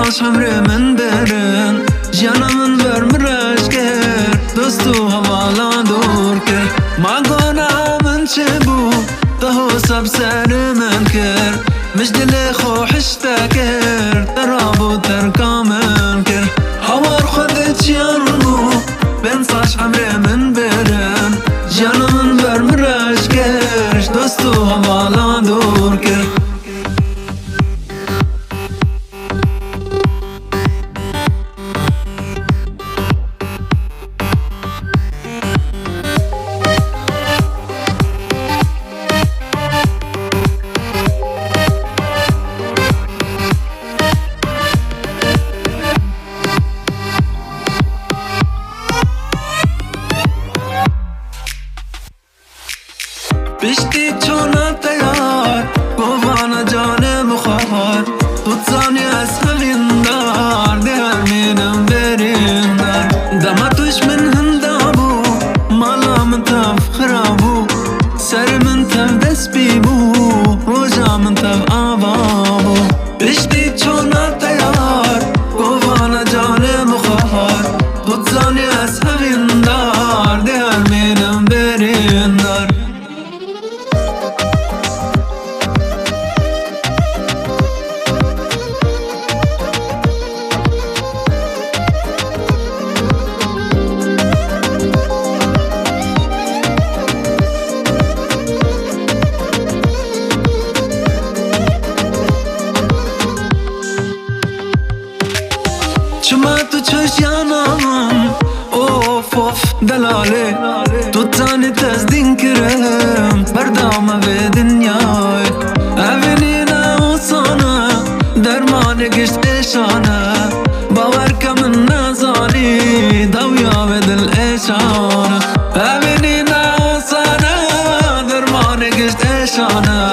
ساز همره من برن جانمن برمرش کرد دستو حوالا دور کرد مگانا من چه بو دهو سب سر من کرد مش دل خوحشتا کرد ترابو ترکامن کرد هوار خودت یارمو بین ساز همره من برن جانمن برمرش کرد دستو حوالا دور کرد بشتی چونا تیار گوانا جان بخار توتزانی از همین دار دیار مینم برین دار دمتوش من هندابو مالا من تف خرابو سر من تف دست بیبو روژا من تف آبابو بشتی چونا تیار گوانا جان بخار توتزانی از همین دار دیار مینم برین دار شما تو چشیانم اوف اوف دلاله تو تانی تزدین کرم بردام به دنیای اوینی ناوسانه درمان گشت ایشانه باور کم نزانی دویا به دل ایشانه اوینی ناوسانه درمان گشت ایشانه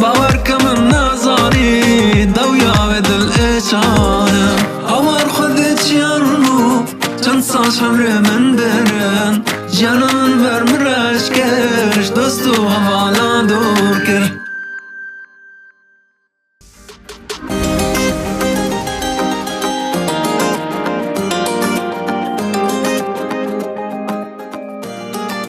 باور کم نزانی دویا به دل ایشانه هوار خودت یارمو چند ساز همره من برن جانمن برمرش کرد دستو حوالا